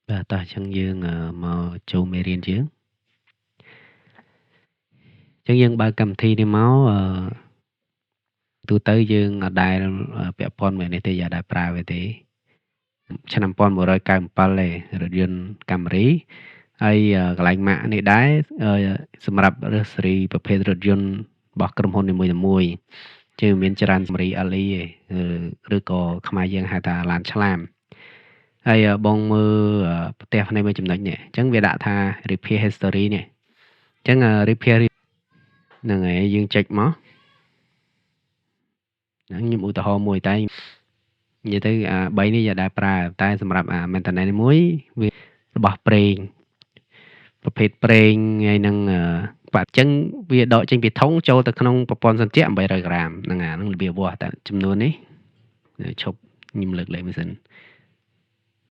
បាទតោះអញ្ចឹងយើងមកចូលមេរៀនយើងអញ្ចឹងយើងបើកកម្មវិធីនេះមកទូទៅយើងអត់ដែលពាក់ព័ន្ធមួយនេះទេយើងអត់ដែលប្រើវាទេឆ្នាំ1997ទេរថយន្ត Camry ហើយកន្លែងម៉ាកនេះដែរសម្រាប់រើសស៊េរីប្រភេទរថយន្តរបស់ក្រុមហ៊ុននីមួយៗជាងមានច្រើន Camry LE ទេឬក៏ខ្មែរយើងហៅថាឡានឆ្លាមហើយបងមើលផ្ទះភ្នែកមួយចំណុចនេះអញ្ចឹងវាដាក់ថា repair history នេះអញ្ចឹងrepair ហ្នឹងហើយយើងចុចមកហ្នឹងខ្ញុំឧទាហរណ៍មួយតែនិយាយទៅ3នេះយើងដែលប្រើតែសម្រាប់maintenance មួយវារបស់ប្រេងប្រភេទប្រេងហើយនឹងបាត់អញ្ចឹងវាដកចេញពីធុងចូលទៅក្នុងប្រព័ន្ធសន្តិ800ក្រាមហ្នឹងហ្នឹងរបៀបវាស់តែចំនួននេះឈប់ខ្ញុំលើកលែងមិនសិន